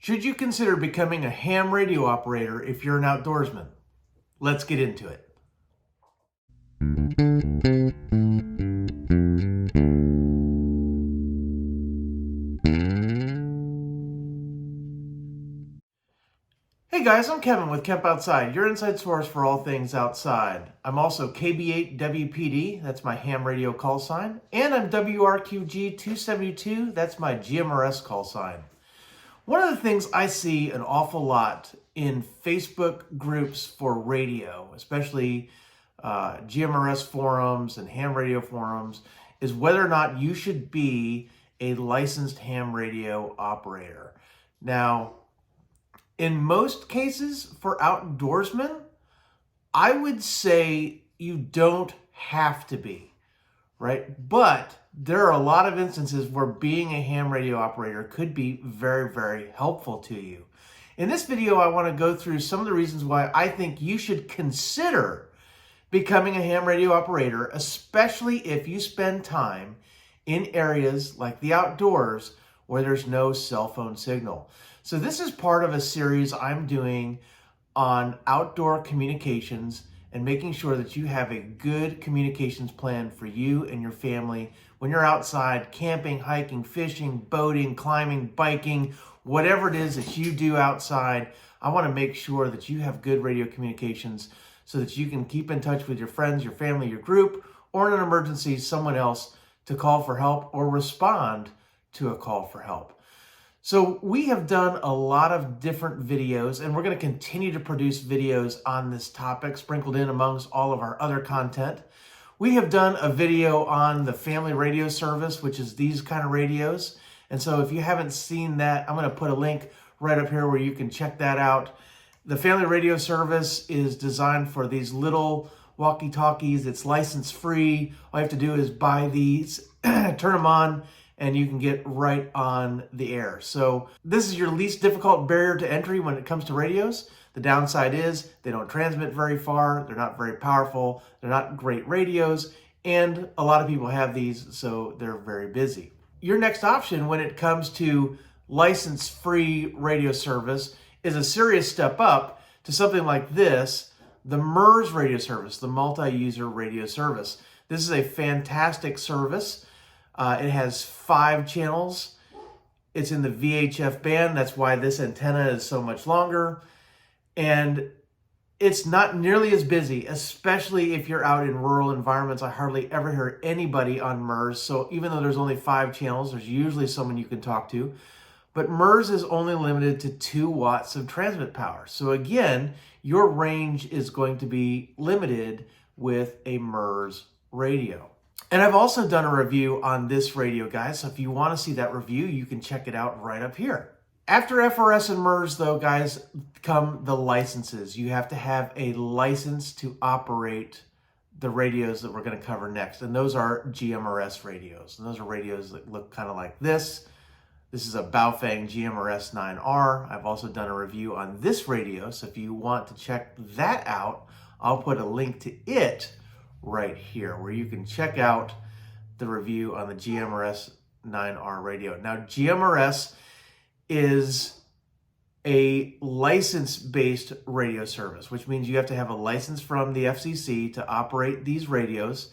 Should you consider becoming a ham radio operator if you're an outdoorsman? Let's get into it. Hey guys, I'm Kevin with Kemp Outside, your inside source for all things outside. I'm also KB8WPD, that's my ham radio call sign, and I'm WRQG272, that's my GMRS call sign. One of the things I see an awful lot in Facebook groups for radio, especially GMRS forums and ham radio forums, is whether or not you should be a licensed ham radio operator. Now, in most cases for outdoorsmen, I would say you don't have to be, right? But there are a lot of instances where being a ham radio operator could be very, very helpful to you. In this video, I want to go through some of the reasons why I think you should consider becoming a ham radio operator, especially if you spend time in areas like the outdoors where there's no cell phone signal. So this is part of a series I'm doing on outdoor communications and making sure that you have a good communications plan for you and your family when you're outside camping, hiking, fishing, boating, climbing, biking, whatever it is that you do outside. I want to make sure that you have good radio communications so that you can keep in touch with your friends, your family, your group, or in an emergency, someone else to call for help or respond to a call for help. So we have done a lot of different videos, and we're going to continue to produce videos on this topic, sprinkled in amongst all of our other content. We have done a video on the family radio service, which is these kind of radios. And so if you haven't seen that, I'm going to put a link right up here where you can check that out. The family radio service is designed for these little walkie-talkies. It's license-free. All you have to do is buy these, turn them on, and you can get right on the air. So this is your least difficult barrier to entry when it comes to radios. The downside is they don't transmit very far, they're not very powerful, they're not great radios, and a lot of people have these, so they're very busy. Your next option when it comes to license-free radio service is a serious step up to something like this, the MURS radio service, the multi-user radio service. This is a fantastic service. It has 5 channels. It's in the VHF band. That's why this antenna is so much longer. And it's not nearly as busy, especially if you're out in rural environments. I hardly ever hear anybody on MURS. So even though there's only 5 channels, there's usually someone you can talk to. But MURS is only limited to 2 watts of transmit power. So again, your range is going to be limited with a MURS radio. And I've also done a review on this radio, guys. So if you want to see that review, you can check it out right up here. After FRS and MURS, though, guys, come the licenses. You have to have a license to operate the radios that we're going to cover next. And those are GMRS radios. And those are radios that look kind of like this. This is a Baofeng GMRS 9R. I've also done a review on this radio. So if you want to check that out, I'll put a link to it right here where you can check out the review on the GMRS 9R radio. Now, GMRS is a license-based radio service, which means you have to have a license from the FCC to operate these radios.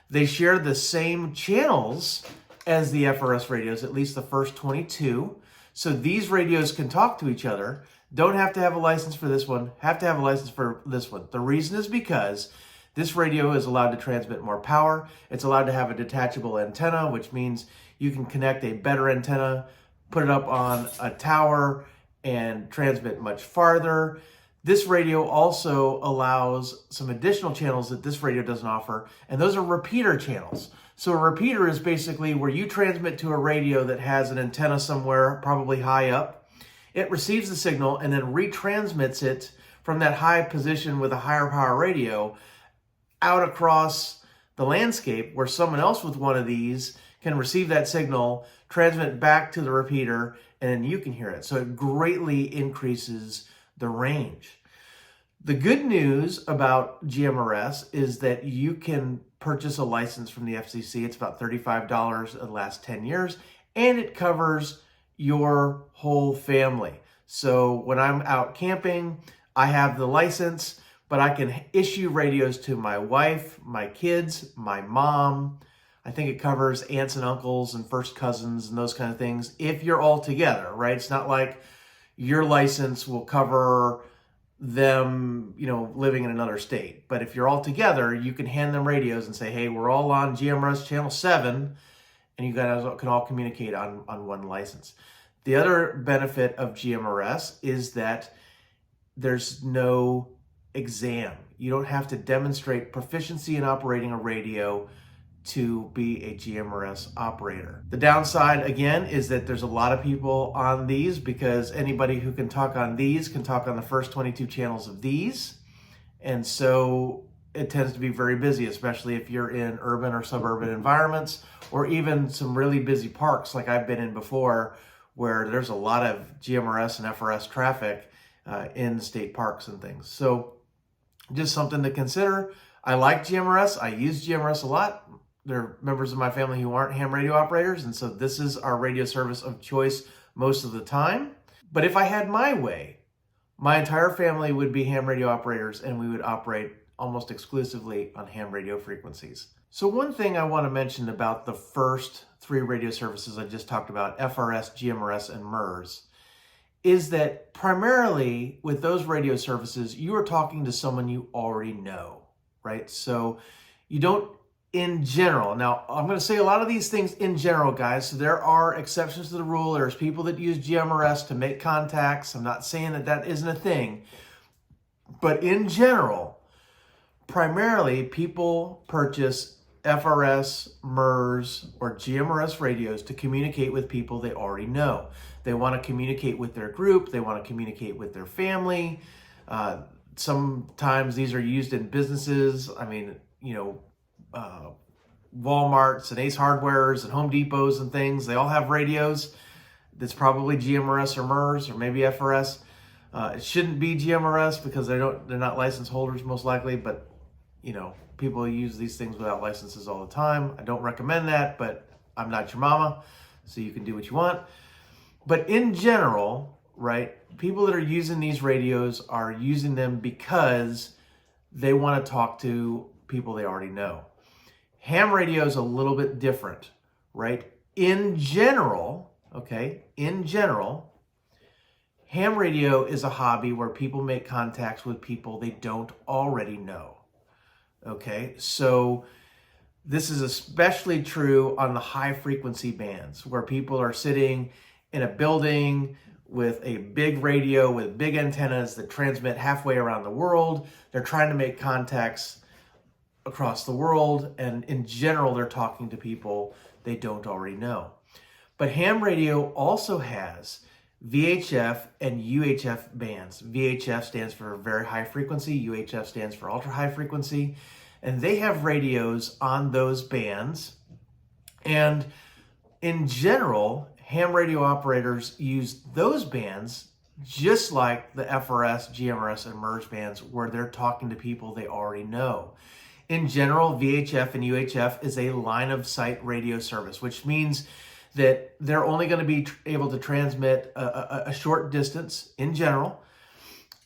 They share the same channels as the FRS radios, at least the first 22. So these radios can talk to each other. Don't have to have a license for this one, have to have a license for this one. The reason is because this radio is allowed to transmit more power. It's allowed to have a detachable antenna, which means you can connect a better antenna, put it up on a tower, and transmit much farther. This radio also allows some additional channels that this radio doesn't offer, and those are repeater channels. So a repeater is basically where you transmit to a radio that has an antenna somewhere, probably high up. It receives the signal and then retransmits it from that high position with a higher power radio out across the landscape where someone else with one of these can receive that signal, transmit back to the repeater, and then you can hear it. So it greatly increases the range. The good news about GMRS is that you can purchase a license from the FCC. It's about $35 the last 10 years, and it covers your whole family. So when I'm out camping, I have the license, but I can issue radios to my wife, my kids, my mom. I think it covers aunts and uncles and first cousins and those kind of things if you're all together, right? It's not like your license will cover them, living in another state. But if you're all together, you can hand them radios and say, hey, we're all on GMRS channel 7, and you guys can all communicate on one license. The other benefit of GMRS is that there's no exam. You don't have to demonstrate proficiency in operating a radio to be a GMRS operator. The downside, again, is that there's a lot of people on these, because anybody who can talk on these can talk on the first 22 channels of these. And so it tends to be very busy, especially if you're in urban or suburban environments, or even some really busy parks like I've been in before, where there's a lot of GMRS and FRS traffic in state parks and things. So just something to consider. I like GMRS. I use GMRS a lot. There are members of my family who aren't ham radio operators, and so this is our radio service of choice most of the time. But if I had my way, my entire family would be ham radio operators, and we would operate almost exclusively on ham radio frequencies. So one thing I want to mention about the first 3 radio services I just talked about, FRS, GMRS, and MURS, is that primarily with those radio services, you are talking to someone you already know, right? So you don't, in general, now I'm going to say a lot of these things in general, guys, so there are exceptions to the rule. There's people that use GMRS to make contacts. I'm not saying that that isn't a thing, but in general, primarily people purchase FRS, MURS, or GMRS radios to communicate with people they already know. They want to communicate with their group. They want to communicate with their family. Sometimes these are used in businesses. I mean, Walmarts and Ace Hardwares and Home Depots and things, they all have radios. That's probably GMRS or MURS or maybe FRS. It shouldn't be GMRS because they're not license holders most likely, but people use these things without licenses all the time. I don't recommend that, but I'm not your mama, so you can do what you want. But in general, right, people that are using these radios are using them because they want to talk to people they already know. Ham radio is a little bit different, right? In general, ham radio is a hobby where people make contacts with people they don't already know. Okay, so this is especially true on the high frequency bands where people are sitting in a building with a big radio with big antennas that transmit halfway around the world. They're trying to make contacts across the world, and in general, they're talking to people they don't already know. But ham radio also has VHF and UHF bands. VHF stands for very high frequency, UHF stands for ultra high frequency, and they have radios on those bands. And in general, ham radio operators use those bands just like the FRS, GMRS, and MURS bands where they're talking to people they already know. In general, VHF and UHF is a line of sight radio service, which means that they're only going to be able to transmit a short distance in general,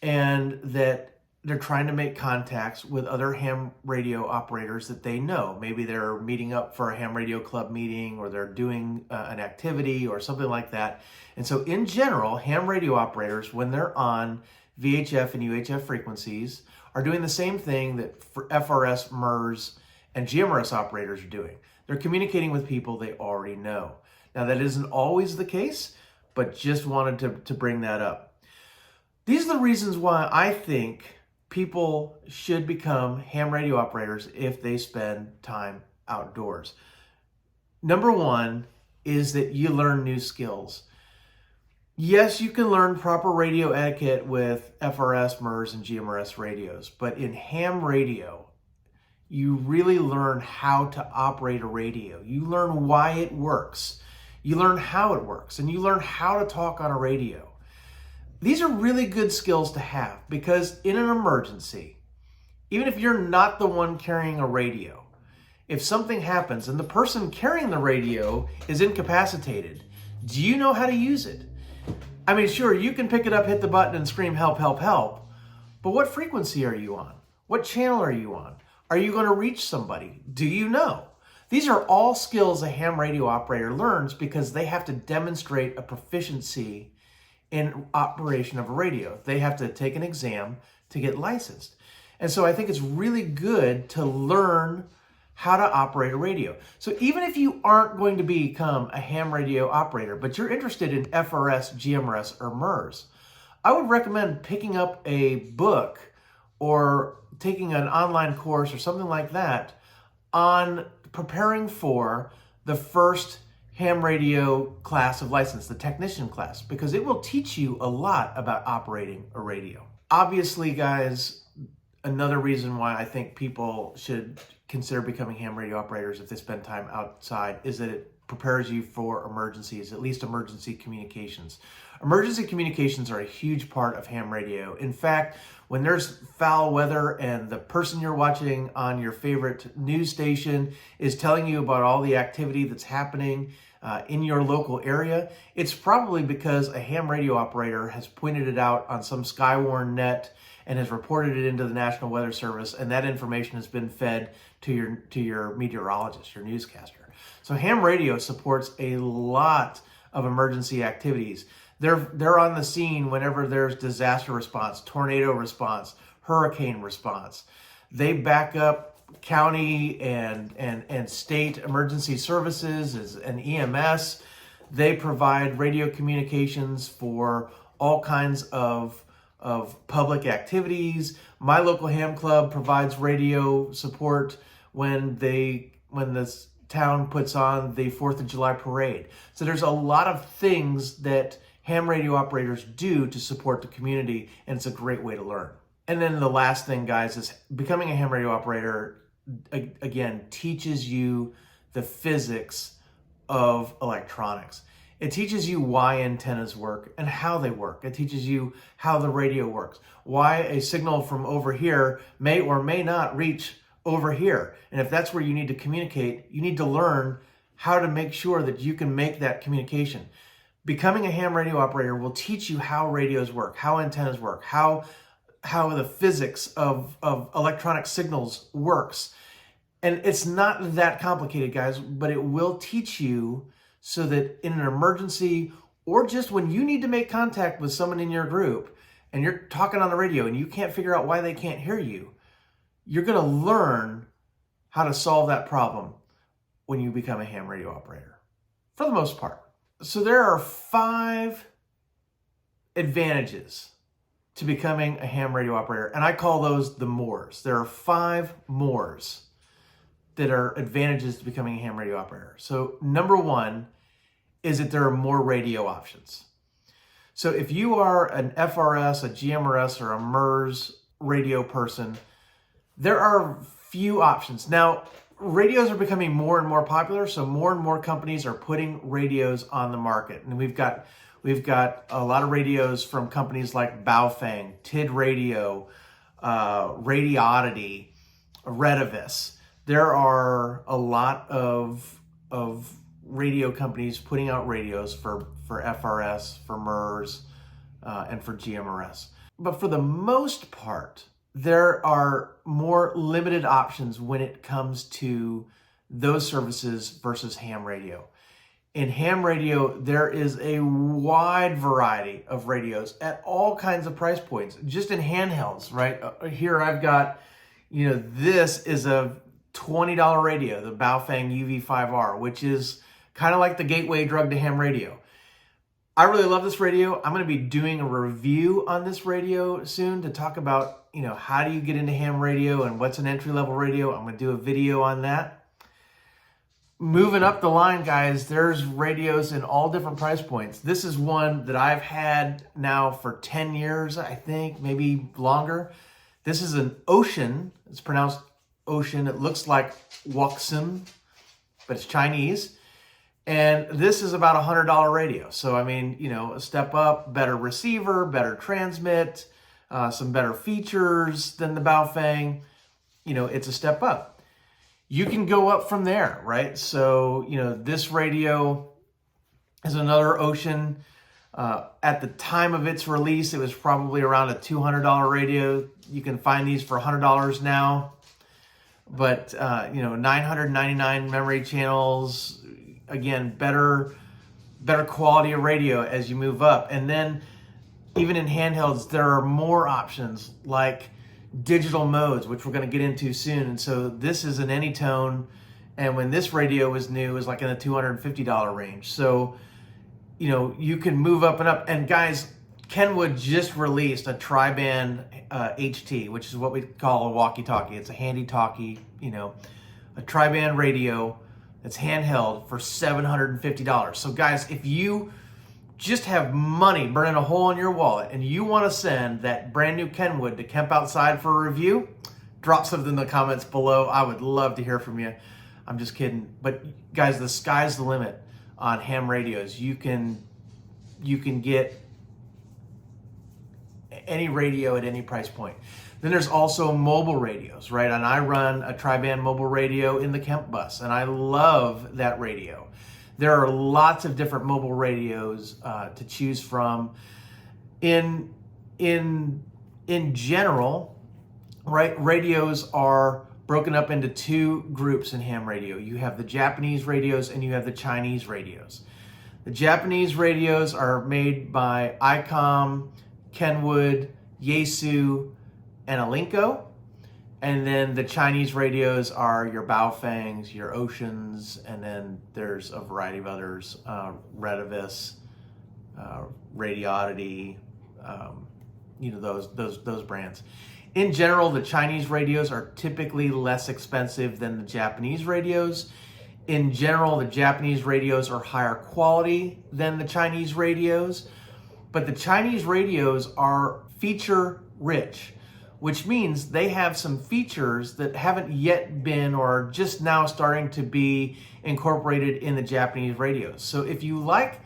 and that they're trying to make contacts with other ham radio operators that they know. Maybe they're meeting up for a ham radio club meeting, or they're doing an activity or something like that. And so in general, ham radio operators, when they're on VHF and UHF frequencies, are doing the same thing that for FRS, MURS, and GMRS operators are doing. They're communicating with people they already know. Now, that isn't always the case, but just wanted to bring that up. These are the reasons why I think people should become ham radio operators if they spend time outdoors. Number one is that you learn new skills. Yes, you can learn proper radio etiquette with FRS, MURS, and GMRS radios, but in ham radio, you really learn how to operate a radio. You learn why it works. You learn how it works, and you learn how to talk on a radio. These are really good skills to have because in an emergency, even if you're not the one carrying a radio, if something happens and the person carrying the radio is incapacitated, do you know how to use it? I mean, sure, you can pick it up, hit the button, and scream, help, help, help. But what frequency are you on? What channel are you on? Are you going to reach somebody? Do you know? These are all skills a ham radio operator learns because they have to demonstrate a proficiency in operation of a radio. They have to take an exam to get licensed. And so I think it's really good to learn how to operate a radio. So even if you aren't going to become a ham radio operator, but you're interested in FRS, GMRS, or MURS, I would recommend picking up a book or taking an online course or something like that on preparing for the first ham radio class of license, the technician class, because it will teach you a lot about operating a radio. Obviously, guys, another reason why I think people should consider becoming ham radio operators if they spend time outside is that it prepares you for emergencies, at least emergency communications. Emergency communications are a huge part of ham radio. In fact, when there's foul weather and the person you're watching on your favorite news station is telling you about all the activity that's happening in your local area, it's probably because a ham radio operator has pointed it out on some Skywarn net and has reported it into the National Weather Service, and that information has been fed to your meteorologist, your newscaster. So ham radio supports a lot of emergency activities. They're on the scene whenever there's disaster response, tornado response, hurricane response. They back up county and state emergency services and EMS. They provide radio communications for all kinds of public activities. My local ham club provides radio support when this town puts on the 4th of July parade. So there's a lot of things that ham radio operators do to support the community, and it's a great way to learn. And then the last thing, guys, is becoming a ham radio operator, again, teaches you the physics of electronics. It teaches you why antennas work and how they work. It teaches you how the radio works, why a signal from over here may or may not reach over here. And if that's where you need to communicate, you need to learn how to make sure that you can make that communication. Becoming a ham radio operator will teach you how radios work, how antennas work, how the physics of electronic signals works. And it's not that complicated, guys, but it will teach you so that in an emergency or just when you need to make contact with someone in your group and you're talking on the radio and you can't figure out why they can't hear you, you're going to learn how to solve that problem when you become a ham radio operator, for the most part. So there are 5 advantages to becoming a ham radio operator, and I call those the MURS. There are 5 MURS that are advantages to becoming a ham radio operator. So number 1 is that there are more radio options. So if you are an FRS, a GMRS, or a MURS radio person, there are few options. Now, radios are becoming more and more popular, so more and more companies are putting radios on the market. And we've got a lot of radios from companies like Baofeng, TID Radio, Radioddity, Redivis. There are a lot of radio companies putting out radios for FRS, for MURS, and for GMRS. But for the most part, there are more limited options when it comes to those services versus ham radio. In ham radio, there is a wide variety of radios at all kinds of price points, just in handhelds, right? Here I've got, this is a $20 radio, the Baofeng UV5R, which is kind of like the gateway drug to ham radio. I really love this radio. I'm going to be doing a review on this radio soon to talk about, how do you get into ham radio and what's an entry-level radio. I'm going to do a video on that. Moving up the line, guys, there's radios in all different price points. This is one that I've had now for 10 years, I think, maybe longer. This is an Ocean. It's pronounced Ocean. It looks like Wuxin, but it's Chinese. And this is about a $100 radio. So, a step up, better receiver, better transmit, some better features than the Baofeng. It's a step up. You can go up from there, right? So, this radio is another Ocean. At the time of its release, it was probably around a $200 radio. You can find these for $100 now. But, 999 memory channels, again, better quality of radio as you move up. And then even in handhelds, there are more options like digital modes, which we're going to get into soon. And so this is an Anytone. And when this radio was new, it was like in the $250 range. So, you can move up and up. And guys, Kenwood just released a tri-band HT, which is what we call a walkie-talkie. It's a handy talkie, a tri-band radio that's handheld for $750. So guys, if you just have money burning a hole in your wallet and you want to send that brand new Kenwood to Kemp Outside for a review, drop something in the comments below. I would love to hear from you. I'm just kidding. But guys, the sky's the limit on ham radios. You can get any radio at any price point. Then there's also mobile radios, right? And I run a tri-band mobile radio in the Kemp bus, and I love that radio. There are lots of different mobile radios to choose from. In general, right, radios are broken up into two groups in ham radio. You have the Japanese radios and you have the Chinese radios. The Japanese radios are made by ICOM, Kenwood, Yaesu, and Alinco. And then the Chinese radios are your Baofangs, your Oceans, and then there's a variety of others, Redivis, Radioddity, those brands. In general, the Chinese radios are typically less expensive than the Japanese radios. In general, the Japanese radios are higher quality than the Chinese radios, but the Chinese radios are feature rich, which means they have some features that haven't yet been or are just now starting to be incorporated in the Japanese radios. So if you like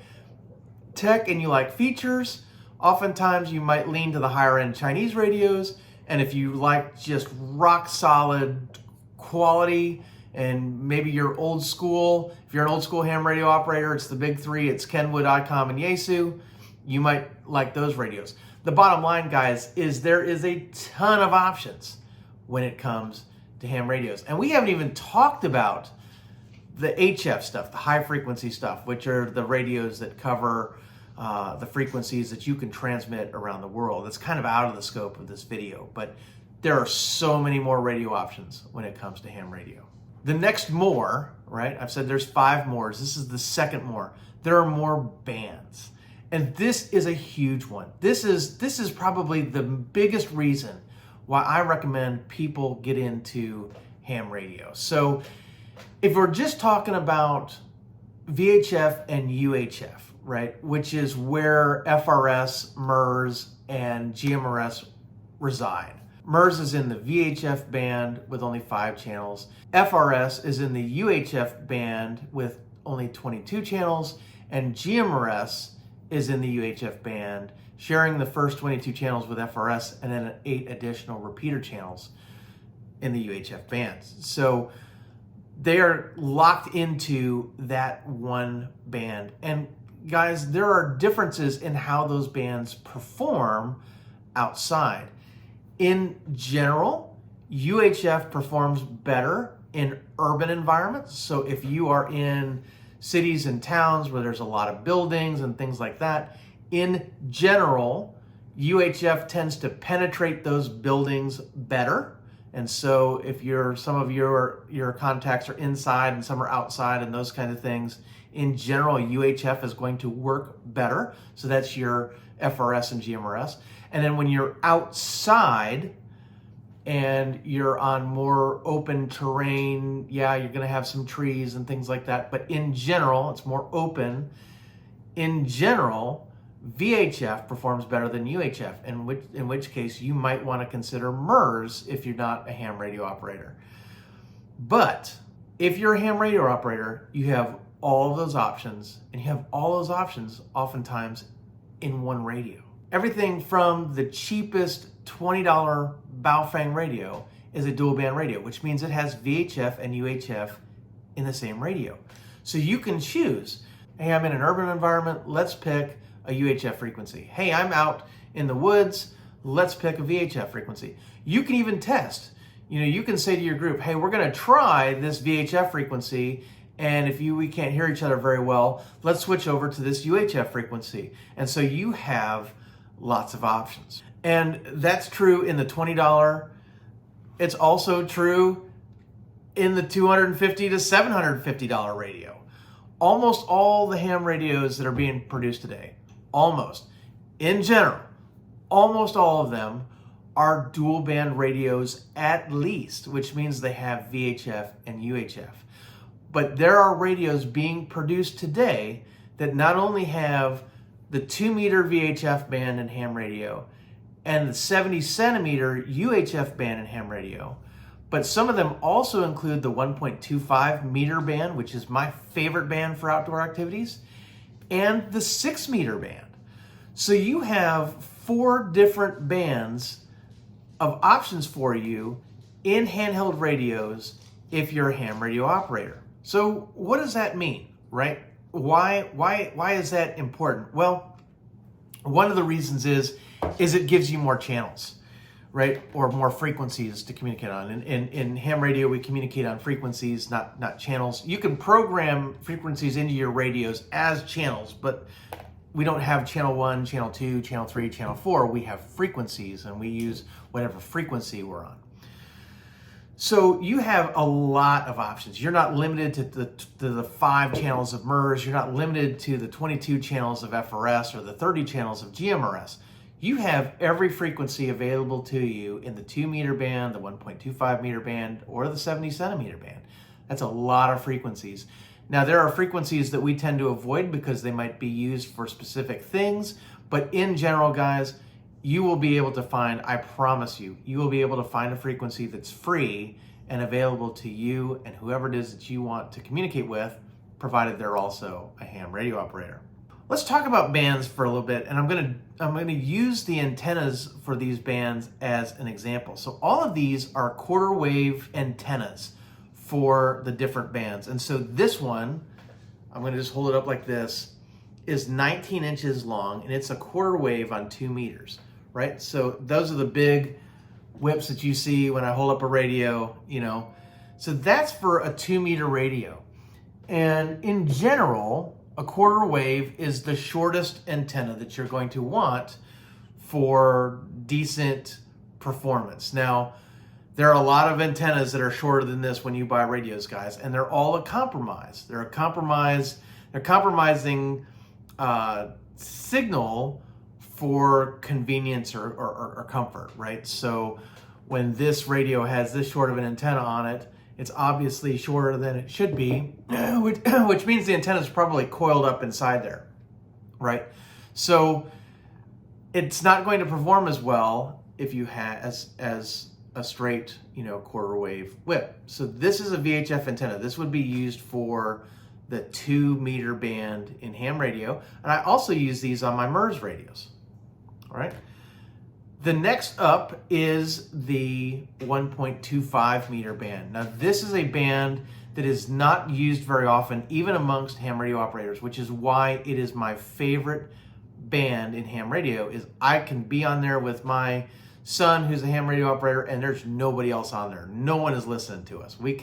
tech and you like features, oftentimes you might lean to the higher end Chinese radios. And if you like just rock solid quality and maybe you're old school, if you're an old school ham radio operator, it's the big three, it's Kenwood, ICOM, and Yaesu, you might like those radios. The bottom line, guys, is there is a ton of options when it comes to ham radios. And we haven't even talked about the HF stuff, the high frequency stuff, which are the radios that cover the frequencies that you can transmit around the world. That's kind of out of the scope of this video, but there are so many more radio options when it comes to ham radio. The next more, right? I've said there's 5 mores. This is the second more. There are more bands. And this is a huge one. This is probably the biggest reason why I recommend people get into ham radio. So if we're just talking about VHF and UHF, right, which is where FRS, MURS, and GMRS reside. MURS is in the VHF band with only 5 channels. FRS is in the UHF band with only 22 channels, and GMRS is in the UHF band, sharing the first 22 channels with FRS and then 8 additional repeater channels in the UHF bands. So they are locked into that one band. And guys, there are differences in how those bands perform outside. In general, UHF performs better in urban environments. So if you are in cities and towns where there's a lot of buildings and things like that, in general, UHF tends to penetrate those buildings better. And so if some of your contacts are inside and some are outside and those kind of things, in general, UHF is going to work better. So that's your FRS and GMRS. And then when you're outside and you're on more open terrain, yeah, you're gonna have some trees and things like that. But in general, it's more open. In general, VHF performs better than UHF, in which case you might want to consider MURS if you're not a ham radio operator. But if you're a ham radio operator, you have all of those options, and you have all those options oftentimes in one radio. Everything from the cheapest $20 Baofeng radio is a dual band radio, which means it has VHF and UHF in the same radio. So you can choose, hey, I'm in an urban environment, let's pick a UHF frequency. Hey, I'm out in the woods, let's pick a VHF frequency. You can even test. You can say to your group, hey, we're going to try this VHF frequency, and if we can't hear each other very well, let's switch over to this UHF frequency. And so you have lots of options. And that's true in the $20. It's also true in the $250 to $750 radio. Almost all the ham radios that are being produced today, in general, almost all of them are dual band radios at least, which means they have VHF and UHF. But there are radios being produced today that not only have the 2-meter VHF band in ham radio and the 70-centimeter UHF band in ham radio, but some of them also include the 1.25 meter band, which is my favorite band for outdoor activities, and the 6-meter band. So you have 4 different bands of options for you in handheld radios if you're a ham radio operator. So what does that mean, right? Why is that important? Well, one of the reasons is it gives you more channels, right? Or more frequencies to communicate on. In ham radio, we communicate on frequencies, not channels. You can program frequencies into your radios as channels, but we don't have channel 1, channel 2, channel 3, channel 4. We have frequencies, and we use whatever frequency we're on. So you have a lot of options. You're not limited to the 5 channels of MURS. You're not limited to the 22 channels of FRS or the 30 channels of GMRS. You have every frequency available to you in the 2-meter band, the 1.25 meter band, or the 70-centimeter band. That's a lot of frequencies. Now, there are frequencies that we tend to avoid because they might be used for specific things, but in general, guys, you will be able to find, I promise you, you will be able to find a frequency that's free and available to you and whoever it is that you want to communicate with, provided they're also a ham radio operator. Let's talk about bands for a little bit, and I'm going to use the antennas for these bands as an example. So all of these are quarter wave antennas for the different bands. And so this one, I'm going to just hold it up like this, is 19 inches long, and it's a quarter wave on 2 meters, right? So those are the big whips that you see when I hold up a radio, So that's for a 2-meter radio. And in general, a quarter wave is the shortest antenna that you're going to want for decent performance. Now, there are a lot of antennas that are shorter than this when you buy radios, guys, and they're all a compromise. They're compromising signal for convenience or comfort, right? So when this radio has this short of an antenna on it, it's obviously shorter than it should be, which means the antenna is probably coiled up inside there, right? So it's not going to perform as well if you have as a straight, quarter wave whip. So this is a VHF antenna. This would be used for the 2-meter band in ham radio, and I also use these on my MURS radios. All right. The next up is the 1.25 meter band. Now, this is a band that is not used very often, even amongst ham radio operators, which is why it is my favorite band in ham radio. Is I can be on there with my son, who's a ham radio operator, and there's nobody else on there. No one is listening to us. We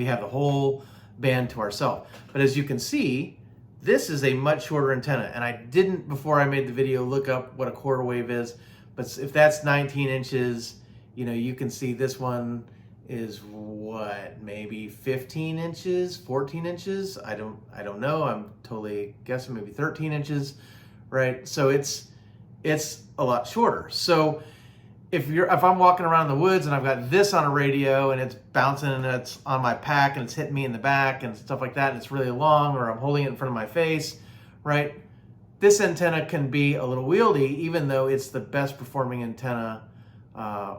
have the whole band to ourselves. But as you can see, this is a much shorter antenna, and I didn't, before I made the video, look up what a quarter wave is. But if that's 19 inches, you can see this one is what, maybe 15 inches, 14 inches? I don't know. I'm totally guessing maybe 13 inches, right? So it's a lot shorter. So if I'm walking around in the woods and I've got this on a radio and it's bouncing and it's on my pack and it's hitting me in the back and stuff like that, and it's really long, or I'm holding it in front of my face, right? This antenna can be a little wieldy, even though it's the best performing antenna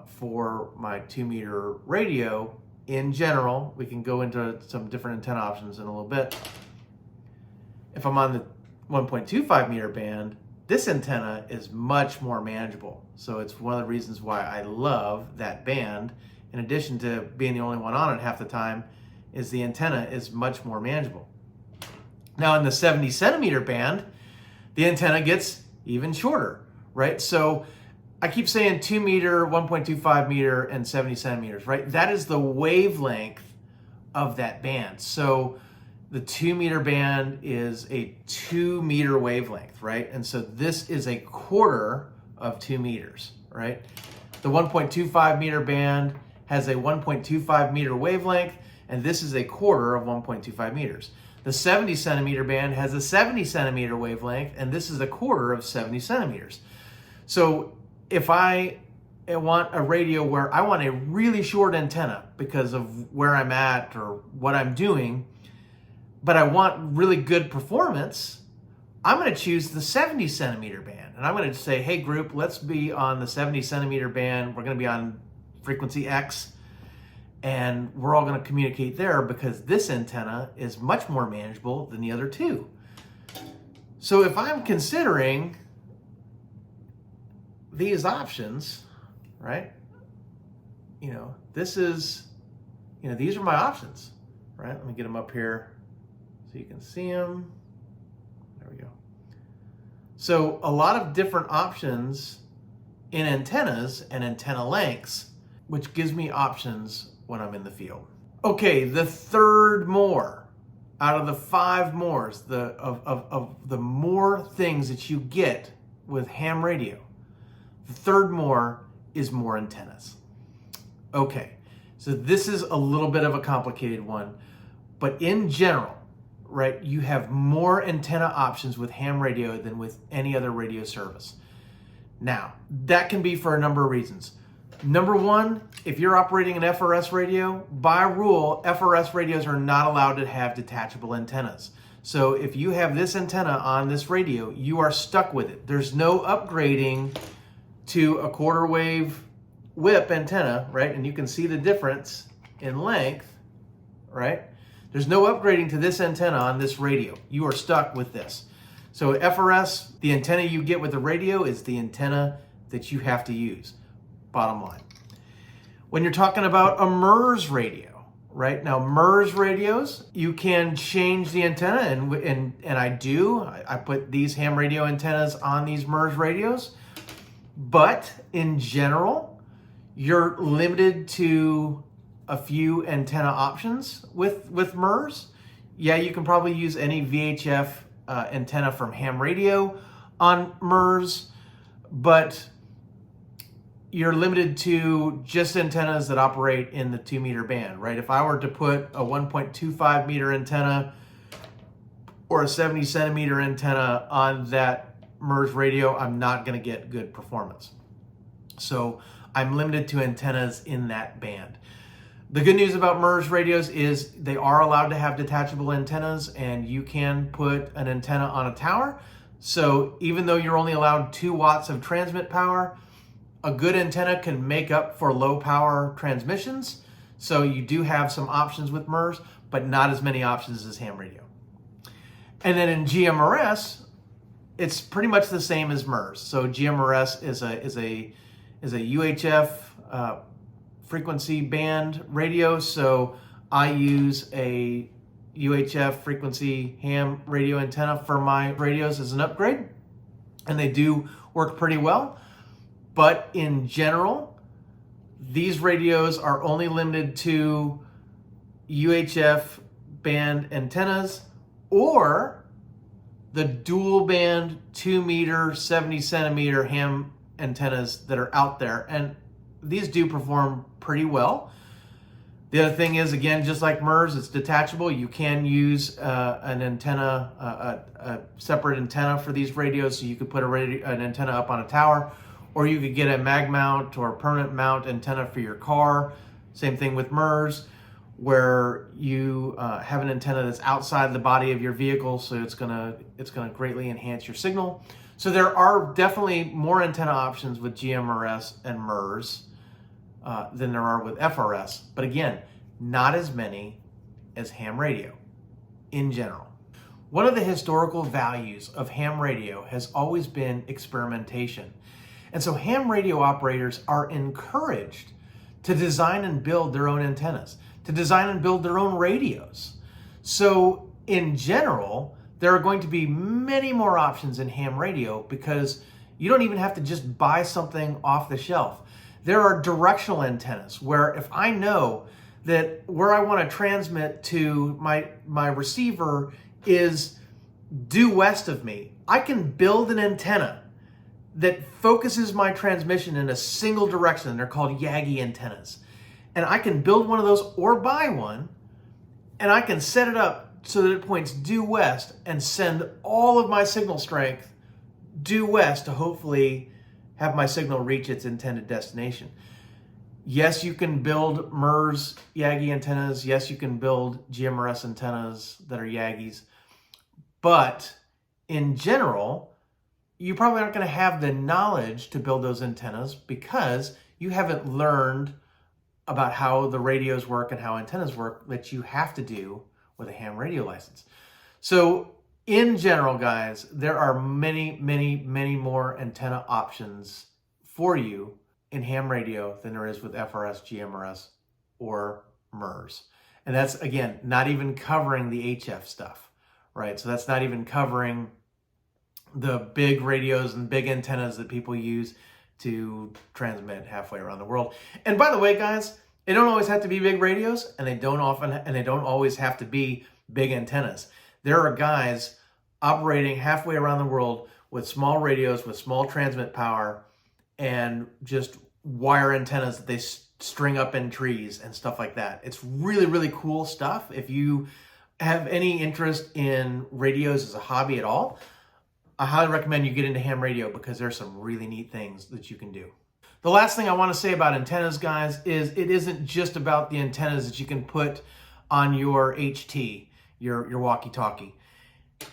for my 2-meter radio. In general, we can go into some different antenna options in a little bit. If I'm on the 1.25 meter band, this antenna is much more manageable. So it's one of the reasons why I love that band. In addition to being the only one on it half the time, is the antenna is much more manageable. Now in the 70 centimeter band, the antenna gets even shorter, right? So I keep saying 2 meter, 1.25 meter, and 70 centimeters, right? That is the wavelength of that band. So the 2 meter band is a 2 meter wavelength, right? And so this is a quarter of 2 meters, right? The 1.25 meter band has a 1.25 meter wavelength, and this is a quarter of 1.25 meters. The 70 centimeter band has a 70 centimeter wavelength, and this is a quarter of 70 centimeters. So if I want a radio where I want a really short antenna because of where I'm at or what I'm doing, but I want really good performance, I'm going to choose the 70 centimeter band. And I'm going to say, hey group, let's be on the 70 centimeter band. We're going to be on frequency X, and we're all going to communicate there because this antenna is much more manageable than the other two. So if I'm considering these options, right? This is, these are my options, right? Let me get them up here so you can see them. There we go. So a lot of different options in antennas and antenna lengths, which gives me options when I'm in the field. Okay, the third MOR out of the 5 MORs, of the more things that you get with ham radio, the third MOR is more antennas. Okay, so this is a little bit of a complicated one, but in general, right, you have more antenna options with ham radio than with any other radio service. Now, that can be for a number of reasons. Number one, if you're operating an FRS radio, by rule, FRS radios are not allowed to have detachable antennas. So if you have this antenna on this radio, you are stuck with it. There's no upgrading to a quarter wave whip antenna, right? And you can see the difference in length, right? There's no upgrading to this antenna on this radio. You are stuck with this. So FRS, the antenna you get with the radio is the antenna that you have to use, bottom line. When you're talking about a MURS radio, right? Now MURS radios, you can change the antenna, and I do. I put these ham radio antennas on these MURS radios, but in general, you're limited to a few antenna options with MURS. Yeah, you can probably use any VHF antenna from ham radio on MURS, but you're limited to just antennas that operate in the 2 meter band, right? If I were to put a 1.25 meter antenna or a 70 centimeter antenna on that MURS radio, I'm not going to get good performance. So I'm limited to antennas in that band. The good news about MURS radios is they are allowed to have detachable antennas, and you can put an antenna on a tower. So even though you're only allowed 2 watts of transmit power, a good antenna can make up for low power transmissions. So you do have some options with MURS, but not as many options as ham radio. And then in GMRS, it's pretty much the same as MURS. So GMRS is a UHF frequency band radio. So I use a UHF frequency ham radio antenna for my radios as an upgrade, and they do work pretty well. But in general, these radios are only limited to UHF band antennas or the dual band 2 meter, 70 centimeter ham antennas that are out there. And these do perform pretty well. The other thing is, again, just like MURS, it's detachable. You can use an antenna, a separate antenna for these radios. So you could put an antenna up on a tower, or you could get a mag mount or permanent mount antenna for your car. Same thing with MURS, where you have an antenna that's outside the body of your vehicle, so it's gonna greatly enhance your signal. So there are definitely more antenna options with GMRS and MURS than there are with FRS, but again, not as many as ham radio in general. One of the historical values of ham radio has always been experimentation. And so ham radio operators are encouraged to design and build their own antennas, to design and build their own radios. So in general, there are going to be many more options in ham radio because you don't even have to just buy something off the shelf. There are directional antennas where if I know that where I want to transmit to my receiver is due west of me, I can build an antenna that focuses my transmission in a single direction. They're called Yagi antennas. And I can build one of those or buy one, and I can set it up so that it points due west and send all of my signal strength due west to hopefully have my signal reach its intended destination. Yes, you can build MURS Yagi antennas. Yes, you can build GMRS antennas that are Yagis. But in general, you probably aren't going to have the knowledge to build those antennas because you haven't learned about how the radios work and how antennas work that you have to do with a ham radio license. So in general, guys, there are many, many, many more antenna options for you in ham radio than there is with FRS, GMRS, or MURS. And that's, again, not even covering the HF stuff, right? So that's not even covering the big radios and big antennas that people use to transmit halfway around the world. And by the way, guys, they don't always have to be big radios, and they don't always have to be big antennas. There are guys operating halfway around the world with small radios, with small transmit power, and just wire antennas that they string up in trees and stuff like that. It's really, really cool stuff. If you have any interest in radios as a hobby at all, I highly recommend you get into ham radio because there's some really neat things that you can do. The last thing I want to say about antennas, guys, is it isn't just about the antennas that you can put on your HT, your walkie-talkie.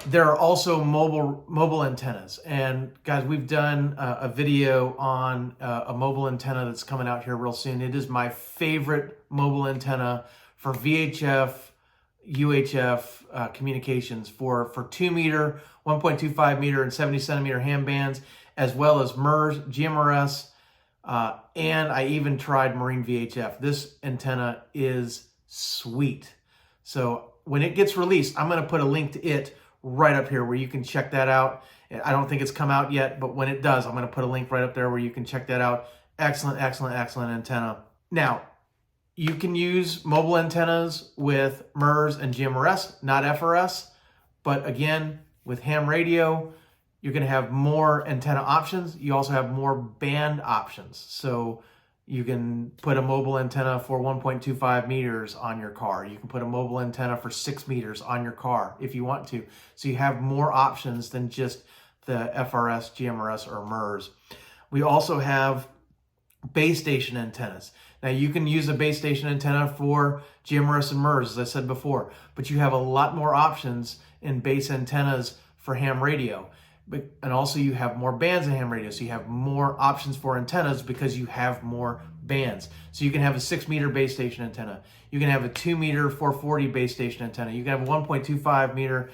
There are also mobile antennas. And guys, we've done a video on a mobile antenna that's coming out here real soon. It is my favorite mobile antenna for VHF, UHF communications for 2 meter, 1.25 meter, and 70 centimeter ham bands, as well as MURS, GMRS, and I even tried marine VHF. This antenna is sweet. So when it gets released, I'm going to put a link to it right up here where you can check that out. I don't think it's come out yet, but when it does, I'm going to put a link right up there where you can check that out. Excellent, excellent, excellent antenna. Now, you can use mobile antennas with MURS and GMRS, not FRS. But again, with ham radio, you're going to have more antenna options. You also have more band options. So you can put a mobile antenna for 1.25 meters on your car. You can put a mobile antenna for 6 meters on your car if you want to. So you have more options than just the FRS, GMRS, or MURS. We also have base station antennas. Now you can use a base station antenna for GMRS and MURS, as I said before, but you have a lot more options in base antennas for ham radio. And also you have more bands in ham radio, so you have more options for antennas because you have more bands. So you can have a 6 meter base station antenna. You can have a 2 meter 440 base station antenna. You can have a 1.25 meter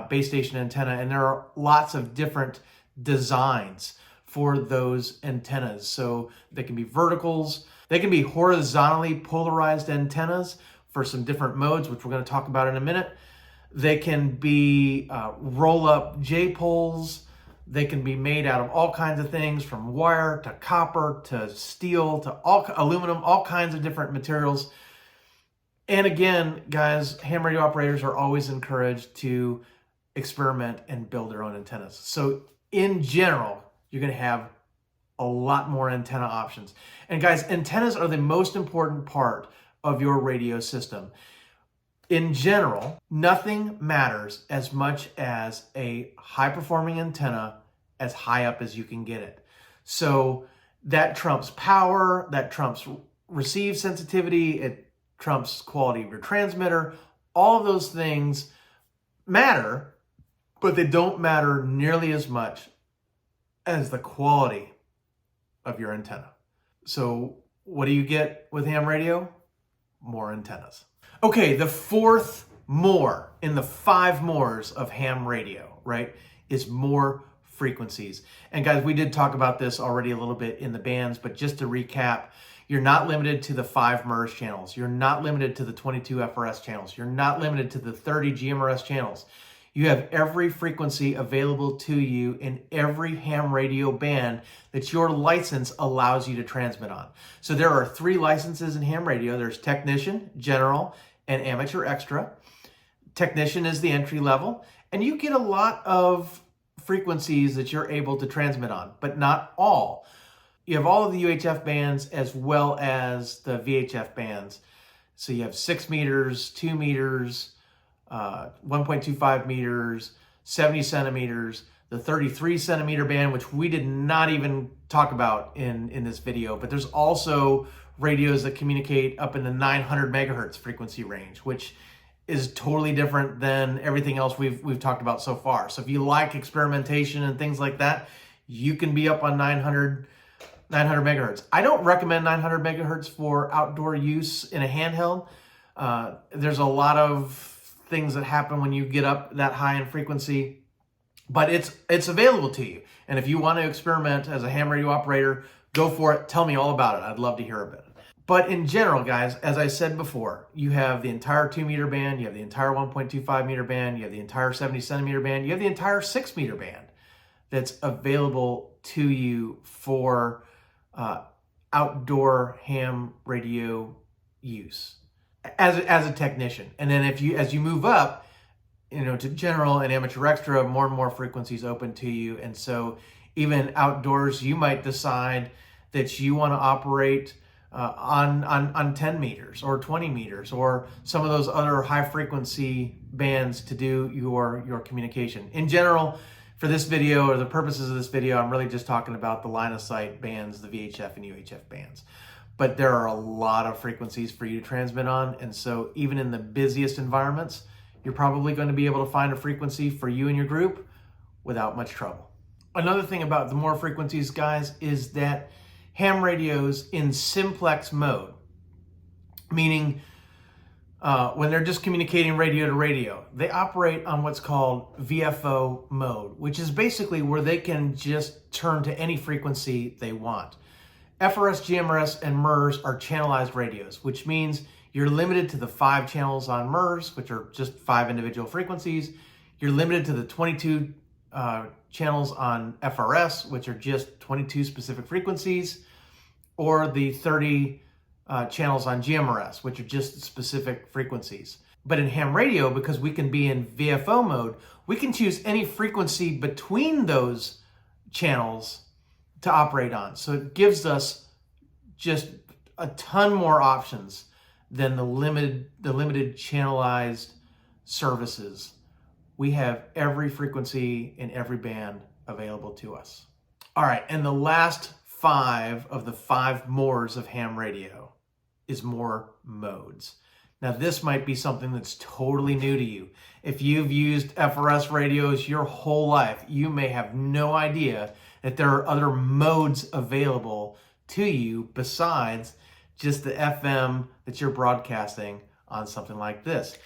base station antenna, and there are lots of different designs for those antennas. So they can be verticals, they can be horizontally polarized antennas for some different modes, which we're going to talk about in a minute. They can be roll-up J-poles. They can be made out of all kinds of things, from wire to copper to steel to aluminum, all kinds of different materials. And again, guys, ham radio operators are always encouraged to experiment and build their own antennas. So in general, you're going to have a lot more antenna options. And guys, antennas are the most important part of your radio system. In general, nothing matters as much as a high-performing antenna as high up as you can get it. So that trumps power, that trumps receive sensitivity, it trumps quality of your transmitter. All of those things matter, but they don't matter nearly as much as the quality of your antenna. So what do you get with ham radio? More antennas. Okay, the fourth more in the 5 mores of ham radio, right, is more frequencies. And guys, we did talk about this already a little bit in the bands, but just to recap, you're not limited to the 5 MURS channels. You're not limited to the 22 FRS channels. You're not limited to the 30 GMRS channels. You have every frequency available to you in every ham radio band that your license allows you to transmit on. So there are 3 licenses in ham radio. There's Technician, General, and Amateur Extra. Technician is the entry level, and you get a lot of frequencies that you're able to transmit on, but not all. You have all of the UHF bands as well as the VHF bands. So you have 6 meters, 2 meters, 1.25 meters, 70 centimeters, the 33 centimeter band, which we did not even talk about in this video, but there's also radios that communicate up in the 900 megahertz frequency range, which is totally different than everything else we've talked about so far. So if you like experimentation and things like that, you can be up on 900 megahertz. I don't recommend 900 megahertz for outdoor use in a handheld. There's a lot of things that happen when you get up that high in frequency, but it's available to you. And if you want to experiment as a ham radio operator, go for it. Tell me all about it. I'd love to hear about it. But in general, guys, as I said before, you have the entire 2 meter band, you have the entire 1.25 meter band, you have the entire 70 centimeter band, you have the entire 6 meter band that's available to you for outdoor ham radio use as a technician. And then as you move up, to general and amateur extra, more and more frequencies open to you. And so even outdoors, you might decide that you want to operate on 10 meters or 20 meters or some of those other high frequency bands to do your communication. In general, for this video or the purposes of this video, I'm really just talking about the line of sight bands, the VHF and UHF bands. But there are a lot of frequencies for you to transmit on. And so even in the busiest environments, you're probably going to be able to find a frequency for you and your group without much trouble. Another thing about the more frequencies, guys, is that ham radios in simplex mode, meaning when they're just communicating radio to radio, they operate on what's called VFO mode, which is basically where they can just turn to any frequency they want. FRS, GMRS, and MURS are channelized radios, which means you're limited to the 5 channels on MURS, which are just 5 individual frequencies. You're limited to the 22 channels on FRS, which are just 22 specific frequencies, or the 30 channels on GMRS, which are just specific frequencies. But in ham radio, because we can be in VFO mode, we can choose any frequency between those channels to operate on. So it gives us just a ton more options than the limited channelized services. We have every frequency in every band available to us. All right, and the last 5 of the 5 mores of ham radio is more modes. Now this might be something that's totally new to you. If you've used FRS radios your whole life, you may have no idea that there are other modes available to you besides just the FM that you're broadcasting on something like this.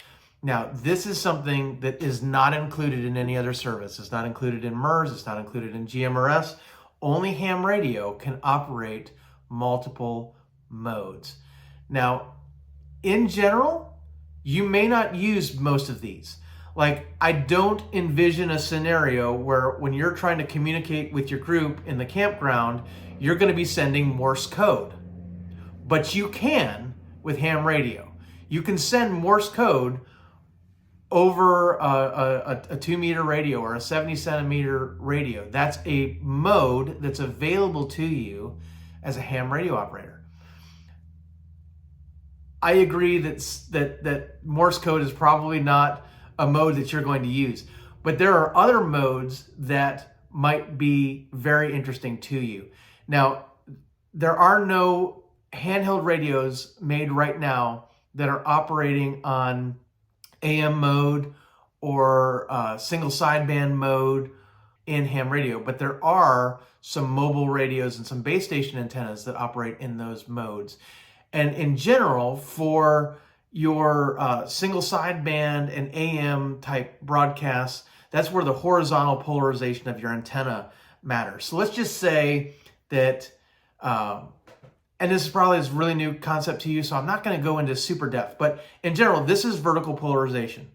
Now, this is something that is not included in any other service. It's not included in MURS, it's not included in GMRS. Only ham radio can operate multiple modes. Now, in general, you may not use most of these. Like, I don't envision a scenario where when you're trying to communicate with your group in the campground, you're going to be sending Morse code. But you can with ham radio. You can send Morse code over a 2 meter radio or a 70 centimeter radio. That's a mode that's available to you as a ham radio operator. I agree that Morse code is probably not a mode that you're going to use, but there are other modes that might be very interesting to you. Now, there are no handheld radios made right now that are operating on AM mode or single sideband mode in ham radio, but there are some mobile radios and some base station antennas that operate in those modes. And in general, for your single sideband and AM type broadcasts, that's where the horizontal polarization of your antenna matters. So let's just say that, and this is probably a really new concept to you, so I'm not going to go into super depth, but in general, this is vertical polarization,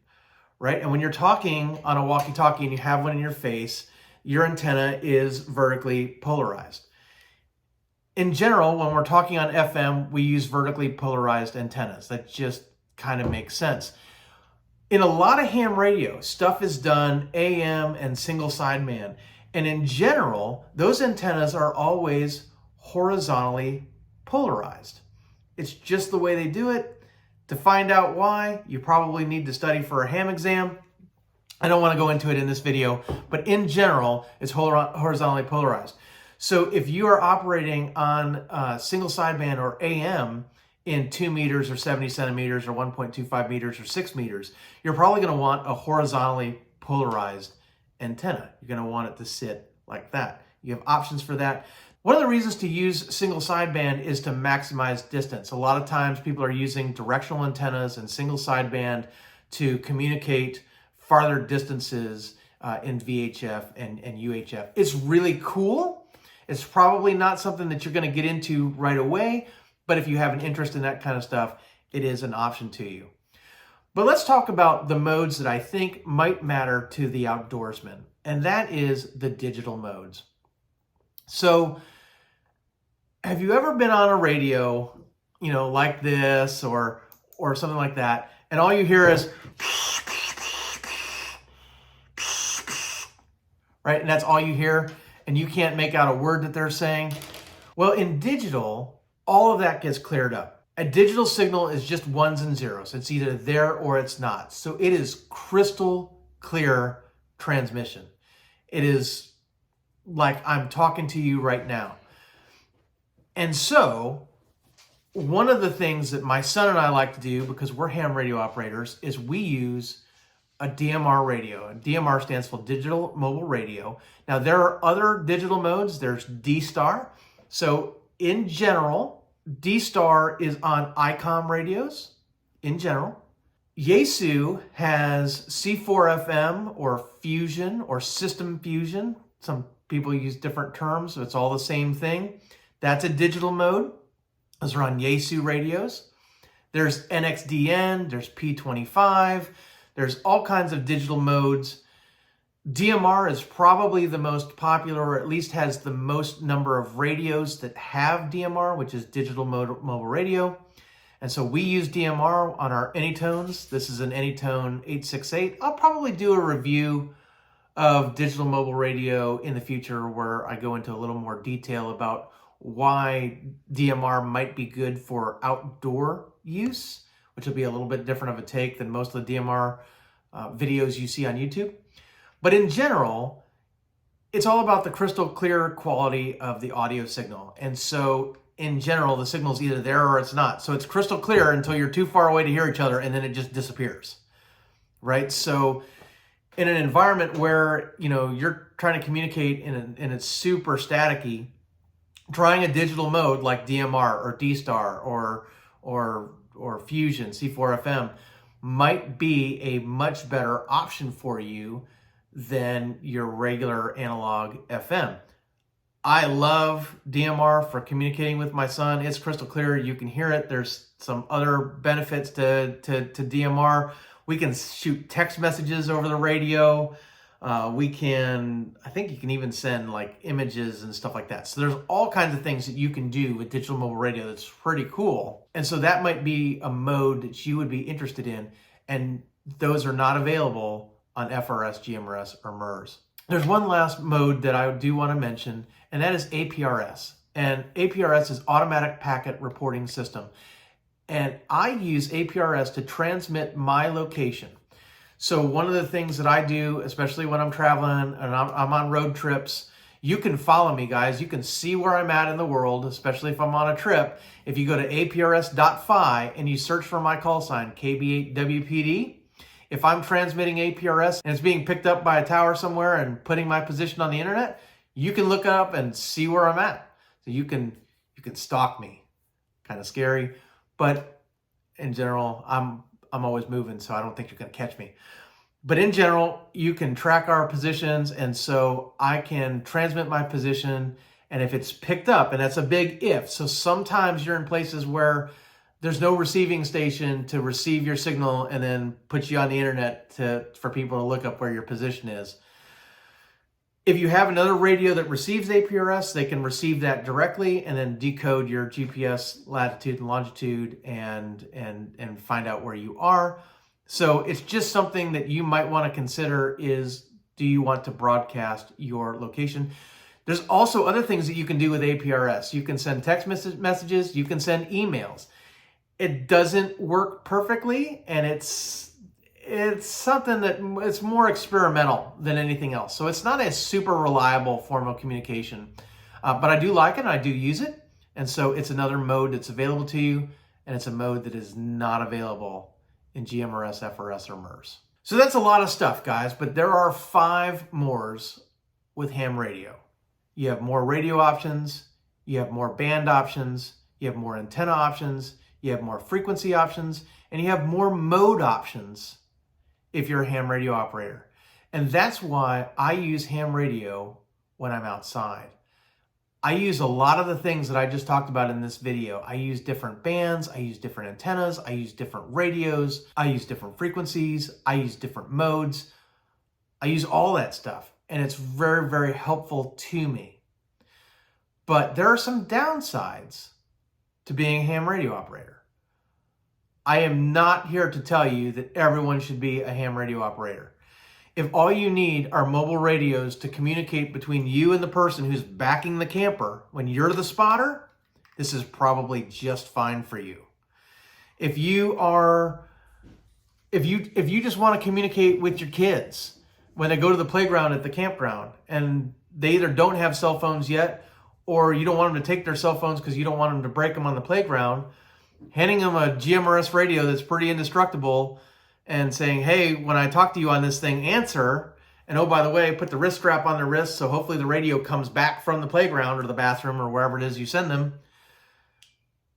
right? And when you're talking on a walkie-talkie and you have one in your face, your antenna is vertically polarized. In general, when we're talking on FM, we use vertically polarized antennas. That just kind of makes sense. In a lot of ham radio, stuff is done AM and single sideband. And in general, those antennas are always horizontally polarized. It's just the way they do it. To find out why, you probably need to study for a ham exam. I don't want to go into it in this video, but in general, it's horizontally polarized. So if you are operating on single sideband or AM in 2 meters or 70 centimeters or 1.25 meters or 6 meters, you're probably going to want a horizontally polarized antenna. You're going to want it to sit like that. You have options for that. One of the reasons to use single sideband is to maximize distance. A lot of times people are using directional antennas and single sideband to communicate farther distances in VHF and UHF. It's really cool. It's probably not something that you're going to get into right away, but if you have an interest in that kind of stuff, it is an option to you. But let's talk about the modes that I think might matter to the outdoorsman, and that is the digital modes. So have you ever been on a radio, like this or something like that, and all you hear is, right? And that's all you hear, and you can't make out a word that they're saying. Well, in digital, all of that gets cleared up. A digital signal is just ones and zeros. It's either there or it's not. So it is crystal clear transmission. It is like I'm talking to you right now. And so one of the things that my son and I like to do, because we're ham radio operators, is we use a DMR radio. And DMR stands for digital mobile radio. Now there are other digital modes. There's D-Star. So in general, D-Star is on ICOM radios in general. Yaesu has C4FM or Fusion or System Fusion. Some people use different terms, so it's all the same thing. That's a digital mode. Those are on Yaesu radios. There's NXDN, there's P25, there's all kinds of digital modes. DMR is probably the most popular, or at least has the most number of radios that have DMR, which is digital mobile radio. And so we use DMR on our Anytones. This is an Anytone 868. I'll probably do a review of digital mobile radio in the future where I go into a little more detail about why DMR might be good for outdoor use, which will be a little bit different of a take than most of the DMR videos you see on YouTube. But in general, it's all about the crystal clear quality of the audio signal. And so in general, the signal's either there or it's not. So it's crystal clear until you're too far away to hear each other, and then it just disappears, right? So in an environment where, you're trying to communicate and it's super staticky, trying a digital mode like DMR or D-Star or Fusion, C4FM, might be a much better option for you than your regular analog FM. I love DMR for communicating with my son. It's crystal clear. You can hear it. There's some other benefits to DMR. We can shoot text messages over the radio. I think you can even send like images and stuff like that. So there's all kinds of things that you can do with digital mobile radio that's pretty cool. And so that might be a mode that you would be interested in. And those are not available on FRS, GMRS, or MURS. There's one last mode that I do want to mention, and that is APRS. And APRS is Automatic Packet Reporting System. And I use APRS to transmit my location. So one of the things that I do, especially when I'm traveling and I'm on road trips, you can follow me, guys. You can see where I'm at in the world, especially if I'm on a trip. If you go to aprs.fi and you search for my call sign, KB8WPD, if I'm transmitting APRS and it's being picked up by a tower somewhere and putting my position on the internet, you can look up and see where I'm at. So you can stalk me. Kind of scary, but in general, I'm always moving, so I don't think you're going to catch me. But in general, you can track our positions, and so I can transmit my position, and if it's picked up, and that's a big if. So sometimes you're in places where There's no receiving station to receive your signal and then put you on the internet for people to look up where your position is. If you have another radio that receives APRS, they can receive that directly and then decode your GPS latitude and longitude and find out where you are. So it's just something that you might want to consider is, do you want to broadcast your location? There's also other things that you can do with APRS. You can send text messages, you can send emails. It doesn't work perfectly, and it's something that it's more experimental than anything else. So it's not a super reliable form of communication, but I do like it and I do use it. And so it's another mode that's available to you, and it's a mode that is not available in GMRS, FRS, or MURS. So that's a lot of stuff, guys, but there are 5 MURS with ham radio. You have more radio options, you have more band options, you have more antenna options, you have more frequency options, and you have more mode options if you're a ham radio operator. And that's why I use ham radio when I'm outside. I use a lot of the things that I just talked about in this video. I use different bands, I use different antennas, I use different radios, I use different frequencies, I use different modes. I use all that stuff, and it's very, very helpful to me. But there are some downsides to being a ham radio operator. I am not here to tell you that everyone should be a ham radio operator. If all you need are mobile radios to communicate between you and the person who's backing the camper when you're the spotter, this is probably just fine for you. If you just want to communicate with your kids when they go to the playground at the campground and they either don't have cell phones yet, or you don't want them to take their cell phones because you don't want them to break them on the playground, handing them a GMRS radio that's pretty indestructible and saying, hey, when I talk to you on this thing, answer. And oh, by the way, put the wrist strap on their wrist so hopefully the radio comes back from the playground or the bathroom or wherever it is you send them.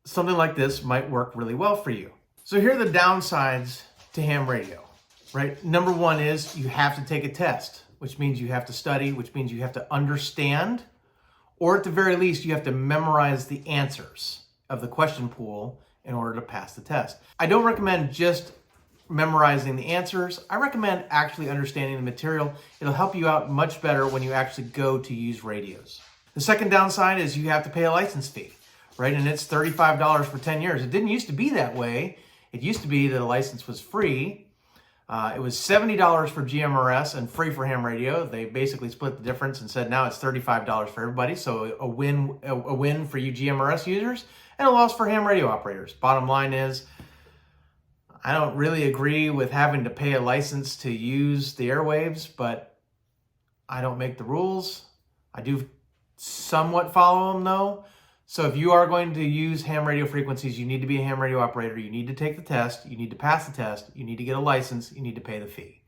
Something like this might work really well for you. So here are the downsides to ham radio, right? Number 1 is you have to take a test, which means you have to study, which means you have to understand, or at the very least, you have to memorize the answers of the question pool in order to pass the test. I don't recommend just memorizing the answers. I recommend actually understanding the material. It'll help you out much better when you actually go to use radios. The second downside is you have to pay a license fee, right? And it's $35 for 10 years. It didn't used to be that way. It used to be that a license was free. It was $70 for GMRS and free for ham radio. They basically split the difference and said now it's $35 for everybody. So a win for you GMRS users and a loss for ham radio operators. Bottom line is, I don't really agree with having to pay a license to use the airwaves, but I don't make the rules. I do somewhat follow them though. So if you are going to use ham radio frequencies, you need to be a ham radio operator. You need to take the test. You need to pass the test. You need to get a license. You need to pay the fee.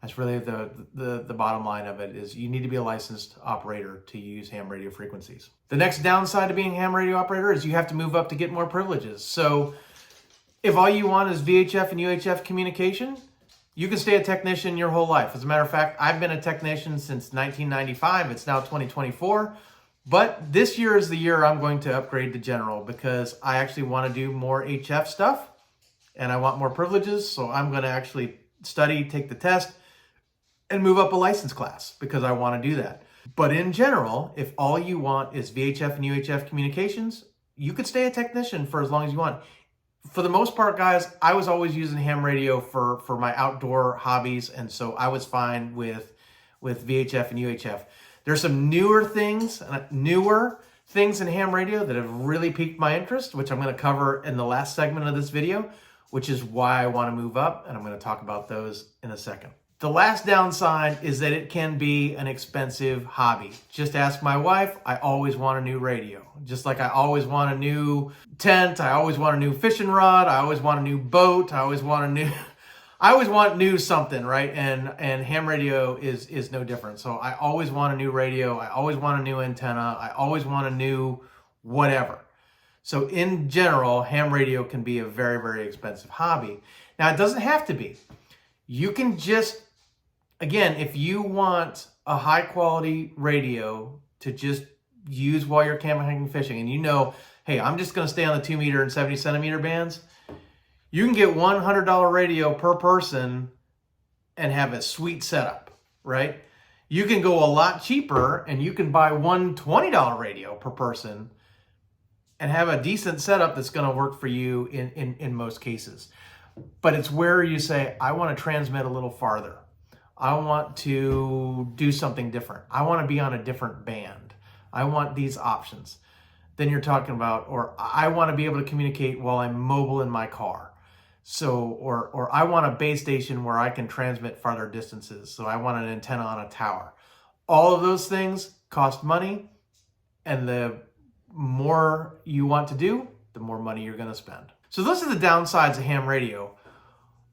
That's really the bottom line of it, is you need to be a licensed operator to use ham radio frequencies. The next downside to being a ham radio operator is you have to move up to get more privileges. So if all you want is VHF and UHF communication, you can stay a technician your whole life. As a matter of fact, I've been a technician since 1995. It's now 2024. But this year is the year I'm going to upgrade to general because I actually want to do more HF stuff and I want more privileges. So I'm going to actually study, take the test, and move up a license class because I want to do that. But in general, if all you want is VHF and UHF communications, you could stay a technician for as long as you want. For the most part, guys, I was always using ham radio for my outdoor hobbies, and so I was fine with VHF and UHF. There's some newer things in ham radio that have really piqued my interest, which I'm going to cover in the last segment of this video, which is why I want to move up, and I'm going to talk about those in a second. The last downside is that it can be an expensive hobby. Just ask my wife. I always want a new radio. Just like I always want a new tent, I always want a new fishing rod, I always want a new boat, I always want new something, right? And ham radio is no different. So I always want a new radio, I always want a new antenna, I always want a new whatever. So in general, ham radio can be a very, very expensive hobby. Now it doesn't have to be. You can just, again, if you want a high quality radio to just use while you're camping and fishing, and you know, hey, I'm just going to stay on the 2 meter and 70 centimeter bands, you can get $100 radio per person and have a sweet setup, right? You can go a lot cheaper and you can buy one $20 radio per person and have a decent setup that's going to work for you in most cases. But it's where you say, I want to transmit a little farther. I want to do something different. I want to be on a different band. I want these options. Then you're talking about, or I want to be able to communicate while I'm mobile in my car. So, or I want a base station where I can transmit farther distances. So I want an antenna on a tower. All of those things cost money, and the more you want to do, the more money you're going to spend. So those are the downsides of ham radio.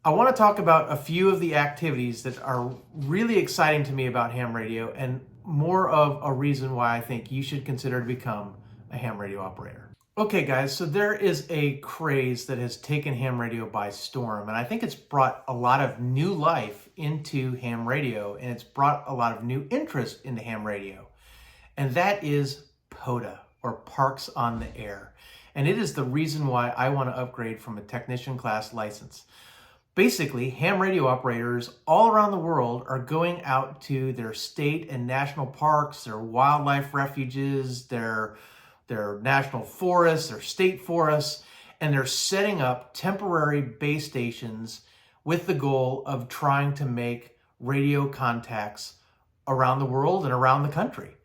I want to talk about a few of the activities that are really exciting to me about ham radio, and more of a reason why I think you should consider to become a ham radio operator. Okay guys, so there is a craze that has taken ham radio by storm, and I think it's brought a lot of new life into ham radio, and it's brought a lot of new interest into ham radio. And that is POTA, or Parks on the Air. And it is the reason why I want to upgrade from a technician class license. Basically, ham radio operators all around the world are going out to their state and national parks, their wildlife refuges, their national forests, their state forests, and they're setting up temporary base stations with the goal of trying to make radio contacts around the world and around the country.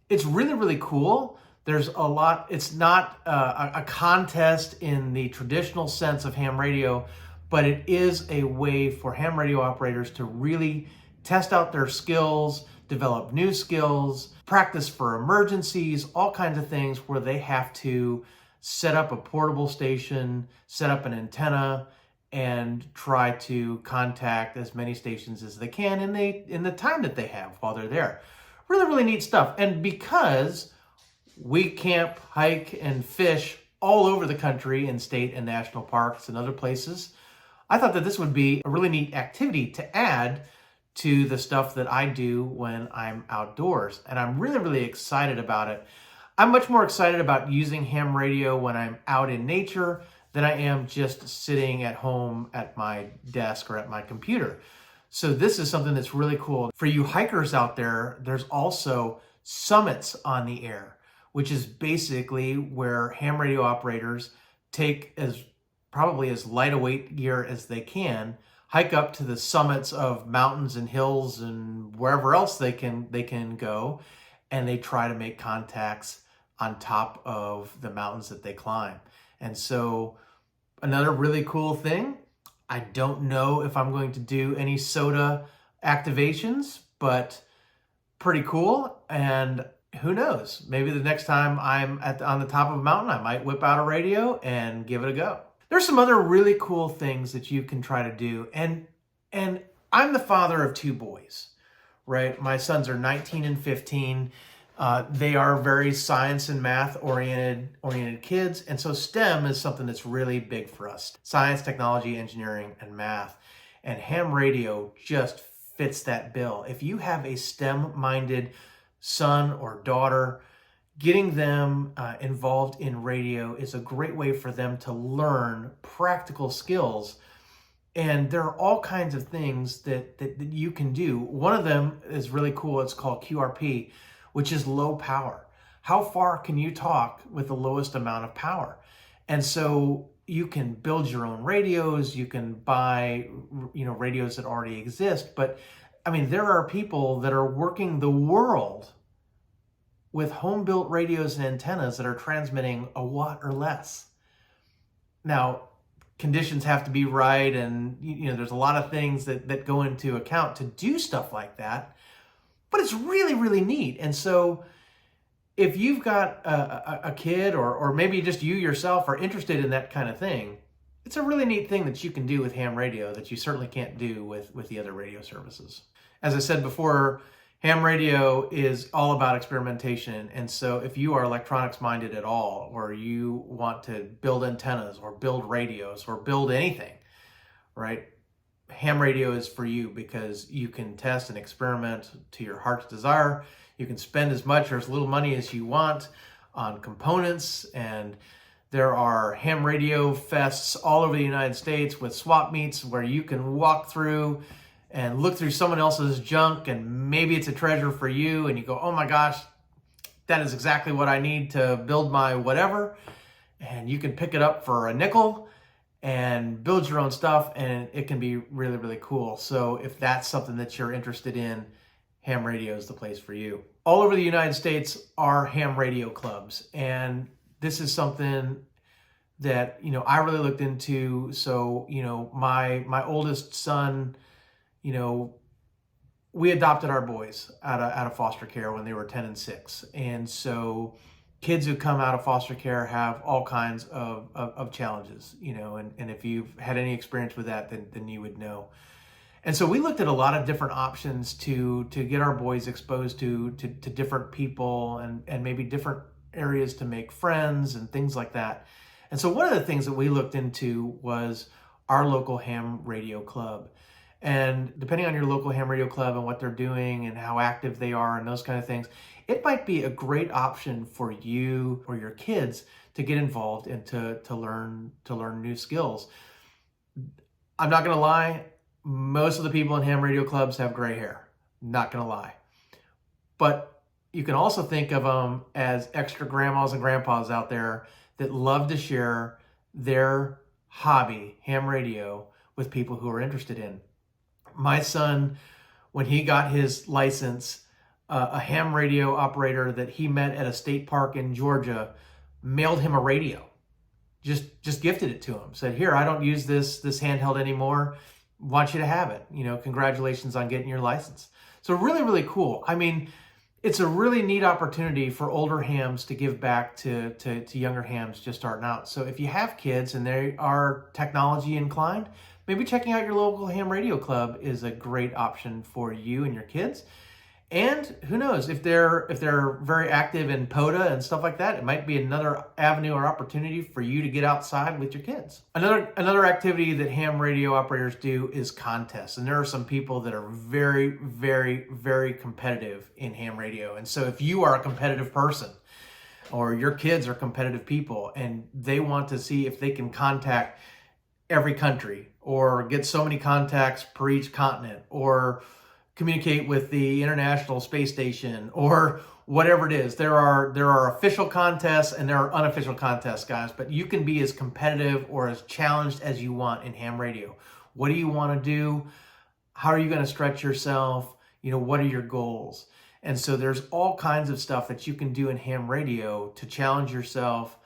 It's really, really cool. There's a lot, it's not a contest in the traditional sense of ham radio, but it is a way for ham radio operators to really test out their skills, develop new skills, practice for emergencies, all kinds of things where they have to set up a portable station, set up an antenna, and try to contact as many stations as they can in the time that they have while they're there. Really, really neat stuff. And because we camp, hike, and fish all over the country in state and national parks and other places, I thought that this would be a really neat activity to add to the stuff that I do when I'm outdoors. And I'm really, really excited about it. I'm much more excited about using ham radio when I'm out in nature than I am just sitting at home at my desk or at my computer. So this is something that's really cool. For you hikers out there, there's also summits on the air, which is basically where ham radio operators take probably as light a weight gear as they can, hike up to the summits of mountains and hills and wherever else they can go, and they try to make contacts on top of the mountains that they climb. And so another really cool thing, I don't know if I'm going to do any SOTA activations, but pretty cool. And who knows, maybe the next time I'm on the top of a mountain, I might whip out a radio and give it a go. There's some other really cool things that you can try to do. And I'm the father of 2 boys, right? My sons are 19 and 15. They are very science and math oriented kids. And so STEM is something that's really big for us. Science, technology, engineering, and math. And ham radio just fits that bill. If you have a STEM-minded son or daughter, getting them involved in radio is a great way for them to learn practical skills. And there are all kinds of things that you can do. One of them is really cool. It's called QRP, which is low power. How far can you talk with the lowest amount of power? And so you can build your own radios. You can buy, radios that already exist. But I mean, there are people that are working the world with home-built radios and antennas that are transmitting a watt or less. Now, conditions have to be right, and there's a lot of things that go into account to do stuff like that, but it's really, really neat. And so if you've got a kid or maybe just you yourself are interested in that kind of thing, it's a really neat thing that you can do with ham radio that you certainly can't do with the other radio services. As I said before, ham radio is all about experimentation. And so if you are electronics minded at all, or you want to build antennas or build radios or build anything, right? Ham radio is for you because you can test and experiment to your heart's desire. You can spend as much or as little money as you want. on components, and there are ham radio fests all over the United States with swap meets where you can walk through and look through someone else's junk, and maybe it's a treasure for you, and you go, oh my gosh, that is exactly what I need to build my whatever. And you can pick it up for a nickel and build your own stuff, and it can be really, really cool. So if that's something that you're interested in, ham radio is the place for you. All over the United States are ham radio clubs, and this is something that, you know, I really looked into. So, you know, my oldest son, you know, we adopted our boys out of foster care when they were 10 and 6. And so kids who come out of foster care have all kinds of challenges, you know, and if you've had any experience with that, then you would know. And so we looked at a lot of different options to get our boys exposed to different people and maybe different areas to make friends and things like that. And so one of the things that we looked into was our local ham radio club. And depending on your local ham radio club and what they're doing and how active they are and those kind of things, it might be a great option for you or your kids to get involved and to learn new skills. I'm not going to lie, most of the people in ham radio clubs have gray hair. Not going to lie. But you can also think of them as extra grandmas and grandpas out there that love to share their hobby, ham radio, with people who are interested in. My son, when he got his license, a ham radio operator that he met at a state park in Georgia mailed him a radio. Just gifted it to him. Said, here, I don't use this handheld anymore. Want you to have it. You know, congratulations on getting your license. So really, really cool. I mean, it's a really neat opportunity for older hams to give back to younger hams just starting out. So if you have kids and they are technology inclined, maybe checking out your local ham radio club is a great option for you and your kids. And who knows, if they're very active in POTA and stuff like that, it might be another avenue or opportunity for you to get outside with your kids. Another activity that ham radio operators do is contests. And there are some people that are very, very, very competitive in ham radio. And so if you are a competitive person, or your kids are competitive people, and they want to see if they can contact every country, or get so many contacts per each continent, or communicate with the International Space Station, or whatever it is. There are official contests and there are unofficial contests, guys, but you can be as competitive or as challenged as you want in ham radio. What do you want to do? How are you going to stretch yourself? You know, what are your goals? And so there's all kinds of stuff that you can do in ham radio to challenge yourself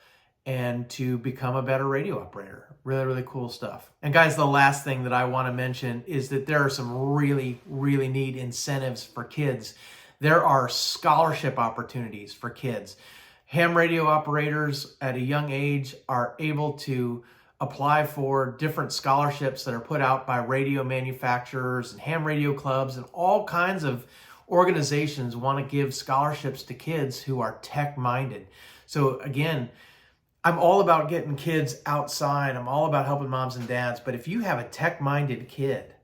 and to become a better radio operator. Really, really cool stuff. And guys, the last thing that I want to mention is that there are some really, really neat incentives for kids. There are scholarship opportunities for kids. Ham radio operators at a young age are able to apply for different scholarships that are put out by radio manufacturers and ham radio clubs, and all kinds of organizations want to give scholarships to kids who are tech-minded. So again, I'm all about getting kids outside. I'm all about helping moms and dads. But if you have a tech-minded kid,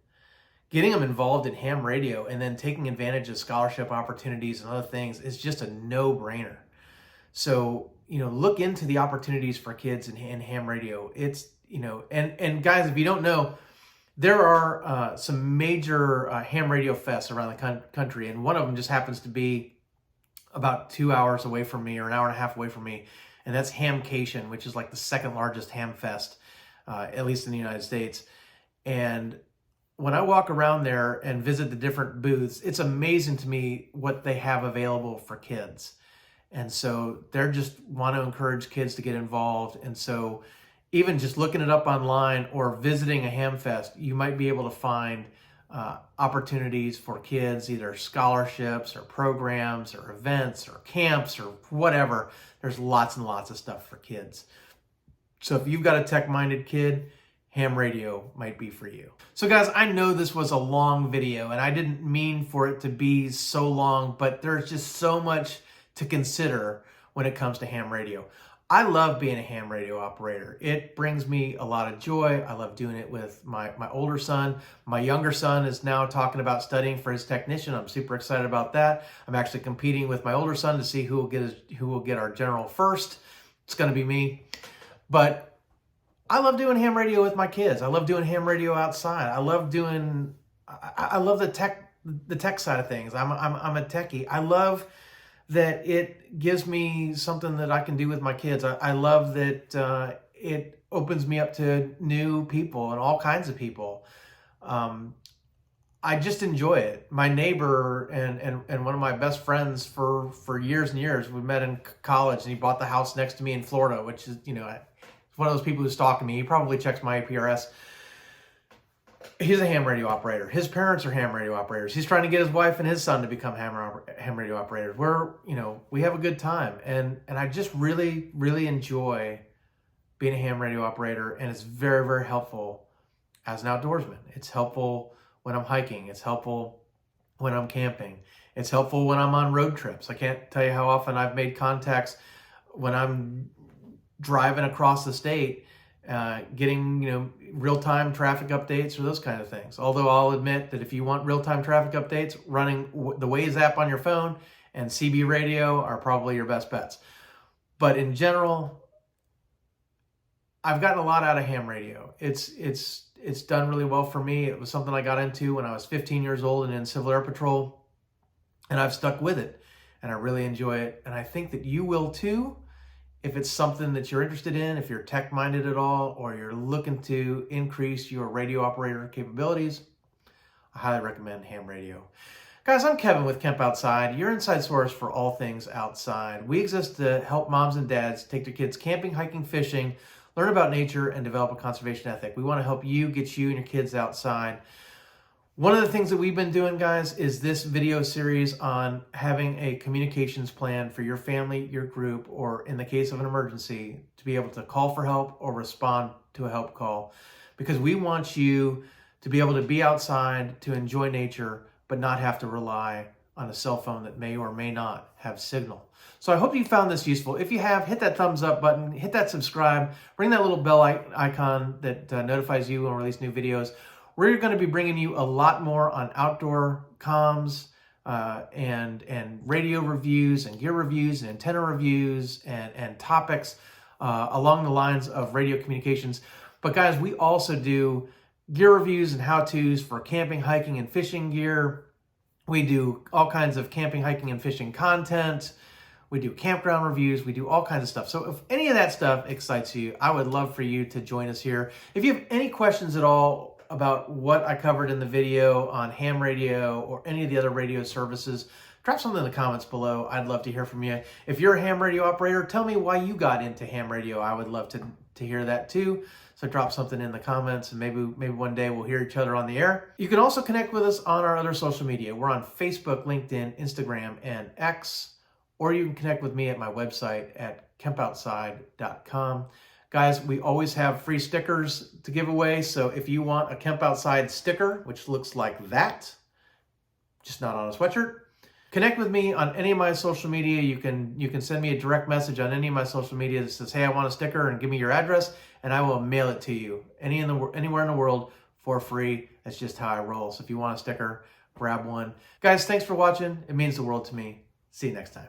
getting them involved in ham radio and then taking advantage of scholarship opportunities and other things is just a no-brainer. So, you know, look into the opportunities for kids in ham radio. It's, you know, and guys, if you don't know, there are some major ham radio fests around the country, and one of them just happens to be about 2 hours away from me, or an hour and a half away from me. And that's Hamcation, which is like the second largest ham fest, at least in the United States. And when I walk around there and visit the different booths, it's amazing to me what they have available for kids. And so they're just want to encourage kids to get involved. And so even just looking it up online or visiting a ham fest, you might be able to find opportunities for kids, either scholarships or programs or events or camps or whatever. There's lots and lots of stuff for kids. So if you've got a tech-minded kid, ham radio might be for you. So guys, I know this was a long video and I didn't mean for it to be so long, but there's just so much to consider when it comes to ham radio. I love being a ham radio operator. It brings me a lot of joy. I love doing it with my older son. My younger son is now talking about studying for his technician. I'm super excited about that. I'm actually competing with my older son to see who will get our general first. It's going to be me. But I love doing ham radio with my kids. I love doing ham radio outside. I love the tech side of things. I'm a techie. I love that it gives me something that I can do with my kids. I love that it opens me up to new people and all kinds of people. I just enjoy it. My neighbor and one of my best friends for years and years, we met in college, and he bought the house next to me in Florida, which is, one of those people who's stalking me. He probably checks my APRS. He's a ham radio operator. His parents are ham radio operators. He's trying to get his wife and his son to become ham radio operators. We have a good time. And I just really, really enjoy being a ham radio operator. And it's very, very helpful as an outdoorsman. It's helpful when I'm hiking. It's helpful when I'm camping. It's helpful when I'm on road trips. I can't tell you how often I've made contacts when I'm driving across the state, getting, real-time traffic updates or those kind of things. Although I'll admit that if you want real-time traffic updates, running the Waze app on your phone and CB radio are probably your best bets. But in general, I've gotten a lot out of ham radio. It's done really well for me. It was something I got into when I was 15 years old and in Civil Air Patrol, and I've stuck with it, and I really enjoy it. And I think that you will too. If it's something that you're interested in, if you're tech-minded at all, or you're looking to increase your radio operator capabilities, I highly recommend ham radio. Guys, I'm Kevin with Kemp Outside, your inside source for all things outside. We exist to help moms and dads take their kids camping, hiking, fishing, learn about nature, and develop a conservation ethic. We want to help you get you and your kids outside. One of the things that we've been doing, guys, is this video series on having a communications plan for your family, your group, or in the case of an emergency, to be able to call for help or respond to a help call. Because we want you to be able to be outside, to enjoy nature, but not have to rely on a cell phone that may or may not have signal. So I hope you found this useful. If you have, hit that thumbs up button, hit that subscribe, ring that little bell icon that notifies you when we release new videos. We're going to be bringing you a lot more on outdoor comms and radio reviews and gear reviews and antenna reviews and topics along the lines of radio communications. But guys, we also do gear reviews and how-tos for camping, hiking, and fishing gear. We do all kinds of camping, hiking, and fishing content. We do campground reviews. We do all kinds of stuff. So if any of that stuff excites you, I would love for you to join us here. If you have any questions at all about what I covered in the video on ham radio or any of the other radio services, drop something in the comments below. I'd love to hear from you. If you're a ham radio operator, tell me why you got into ham radio. I would love to hear that too. So drop something in the comments, and maybe one day we'll hear each other on the air. You can also connect with us on our other social media. We're on Facebook, LinkedIn, Instagram, and X, or you can connect with me at my website at kempoutside.com. Guys, we always have free stickers to give away, so if you want a Kemp Outside sticker, which looks like that, just not on a sweatshirt, connect with me on any of my social media. You can send me a direct message on any of my social media that says, hey, I want a sticker, and give me your address, and I will mail it to you anywhere in the world for free. That's just how I roll. So if you want a sticker, grab one. Guys, thanks for watching. It means the world to me. See you next time.